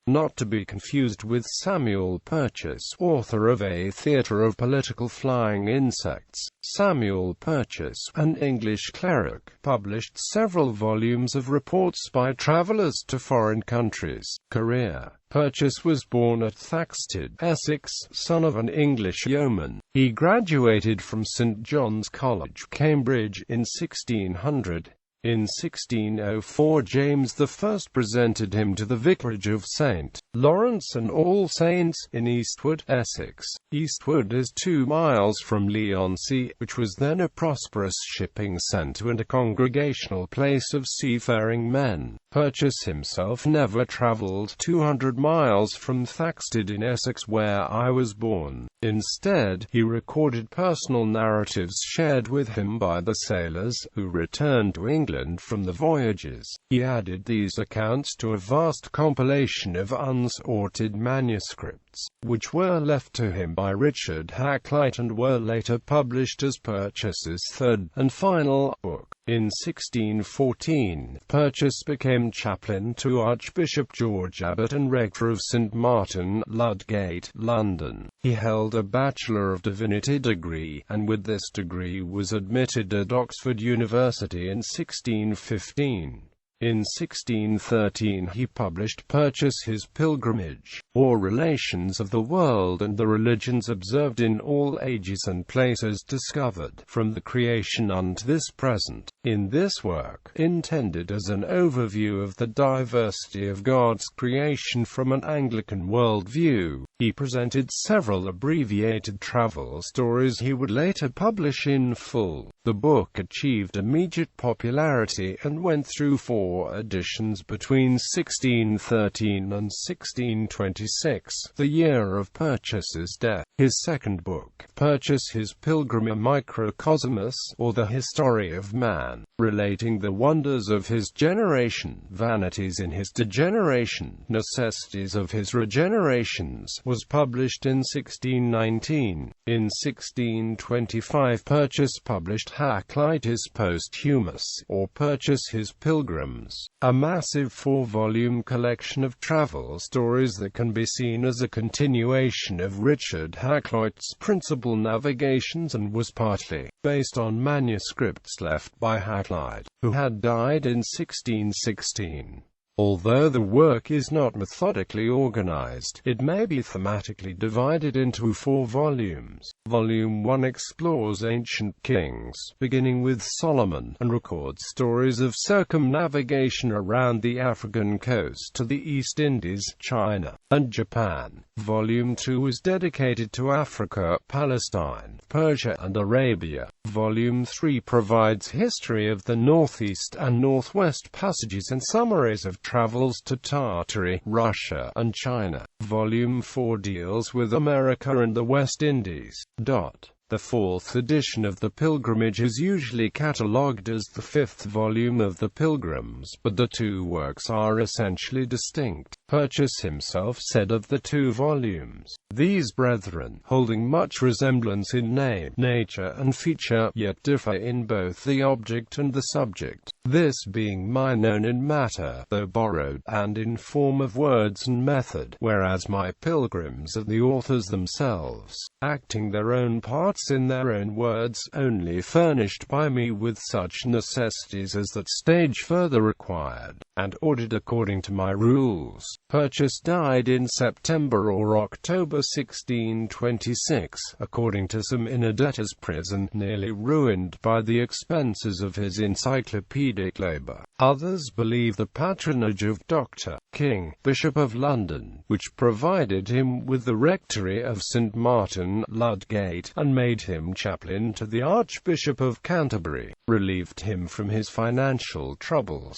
not to be confused with Samuel Purchas, author of A Theatre of Political Flying Insects. Samuel Purchas, an English cleric, published several volumes of reports by travellers to foreign countries. Career. Purchas was born at Thaxted, Essex, son of an English yeoman. He graduated from St John's College, Cambridge, in 1600. In 1604 James I presented him to the vicarage of St. Lawrence and All Saints, in Eastwood, Essex. Eastwood is 2 miles from Leigh-on-Sea, which was then a prosperous shipping centre and a congregational place of seafaring men. Purchas himself never travelled 200 miles from Thaxted in Essex, where I was born. Instead, he recorded personal narratives shared with him by the sailors who returned to England from the voyages. He added these accounts to a vast compilation of unsorted manuscripts, which were left to him by Richard Hakluyt and were later published as Purchas's third and final book. In 1614, Purchas became chaplain to Archbishop George Abbot and rector of St Martin, Ludgate, London. He held a Bachelor of Divinity degree, and with this degree was admitted at Oxford University in 1615. In 1613 he published Purchas his Pilgrimage, or Relations of the World and the Religions Observed in All Ages and Places Discovered, from the Creation unto this Present. In this work, intended as an overview of the diversity of God's creation from an Anglican worldview, he presented several abbreviated travel stories he would later publish in full. The book achieved immediate popularity and went through 4 editions between 1613 and 1626, the year of Purchas's death. His second book, Purchas his Pilgrim, a Microcosmus, or the History of Man, relating the wonders of his generation, vanities in his degeneration, necessities of his regenerations, was published in 1619. In 1625 Purchas published Hakluyt his Posthumous, or Purchas his Pilgrims, a massive 4-volume collection of travel stories that can be seen as a continuation of Richard Hakluyt's principal navigations and was partly based on manuscripts left by Hakluyt, who had died in 1616. Although the work is not methodically organized, it may be thematically divided into 4 volumes. Volume 1 explores ancient kings, beginning with Solomon, and records stories of circumnavigation around the African coast to the East Indies, China, and Japan. Volume 2 is dedicated to Africa, Palestine, Persia, and Arabia. Volume 3 provides history of the Northeast and Northwest Passages and summaries of travels to Tartary, Russia, and China. Volume 4 deals with America and the West Indies. The 4th edition of the Pilgrimage is usually catalogued as the 5th volume of the Pilgrims, but the 2 works are essentially distinct. Purchas himself said of the 2 volumes, "These brethren, holding much resemblance in name, nature, and feature, yet differ in both the object and the subject, this being mine own in matter, though borrowed, and in form of words and method, whereas my Pilgrims are the authors themselves, acting their own parts in their own words, only furnished by me with such necessities as that stage further required, and ordered according to my rules." Purchas died in September or October 1626, according to some in a debtor's prison, nearly ruined by the expenses of his encyclopedic labour. Others believe the patronage of Dr. King, Bishop of London, which provided him with the rectory of St Martin, Ludgate, and made him chaplain to the Archbishop of Canterbury, relieved him from his financial troubles.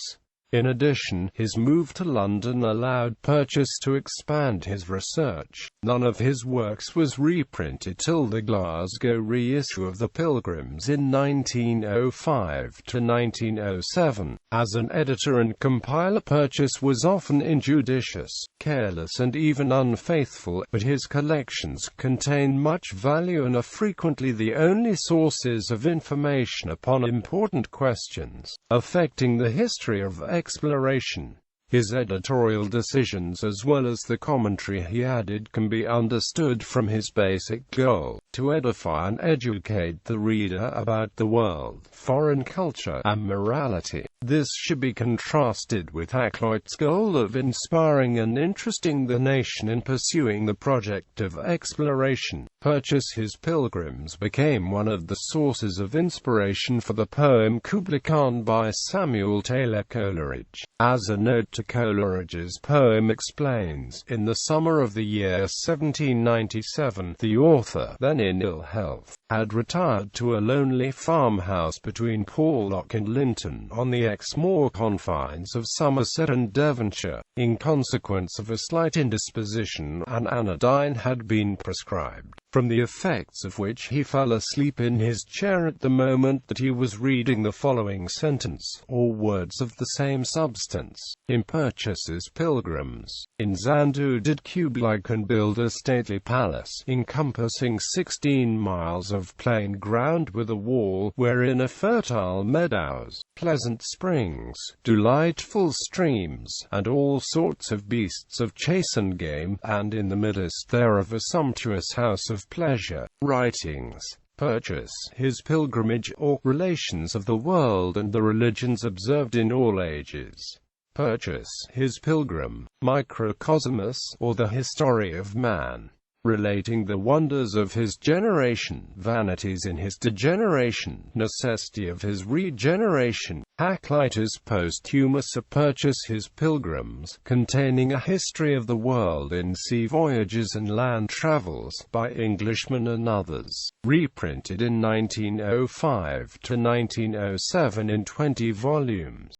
In addition, his move to London allowed Purchas to expand his research. None of his works was reprinted till the Glasgow reissue of the Pilgrims in 1905 to 1907. As an editor and compiler, Purchas was often injudicious, careless and even unfaithful, but his collections contain much value and are frequently the only sources of information upon important questions affecting the history of exploration. His editorial decisions as well as the commentary he added can be understood from his basic goal, to edify and educate the reader about the world, foreign culture, and morality. This should be contrasted with Hakluyt's goal of inspiring and interesting the nation in pursuing the project of exploration. Purchas' His Pilgrims became one of the sources of inspiration for the poem Kubla Khan by Samuel Taylor Coleridge. As a note to Coleridge's poem explains, in the summer of the year 1797, the author, then in ill health, had retired to a lonely farmhouse between Porlock and Linton, on the Exmoor confines of Somerset and Devonshire. In consequence of a slight indisposition, an anodyne had been prescribed, from the effects of which he fell asleep in his chair at the moment that he was reading the following sentence, or words of the same substance. In Purchas' Pilgrims, in Zandu did Kublai Khan build a stately palace, encompassing 16 miles of plain ground with a wall, wherein are fertile meadows, pleasant springs, delightful streams, and all sorts of beasts of chase and game, and in the midst thereof a sumptuous house of pleasure. Writings. Purchas, His Pilgrimage, or Relations of the World and the Religions Observed in All Ages. Purchas, His Pilgrim, Microcosmus, or the History of Man, relating the wonders of his generation, vanities in his degeneration, necessity of his regeneration. Hakluyt's posthumous Purchas His Pilgrims, containing a history of the world in sea voyages and land travels, by Englishmen and others, reprinted in 1905 to 1907 in 20 volumes.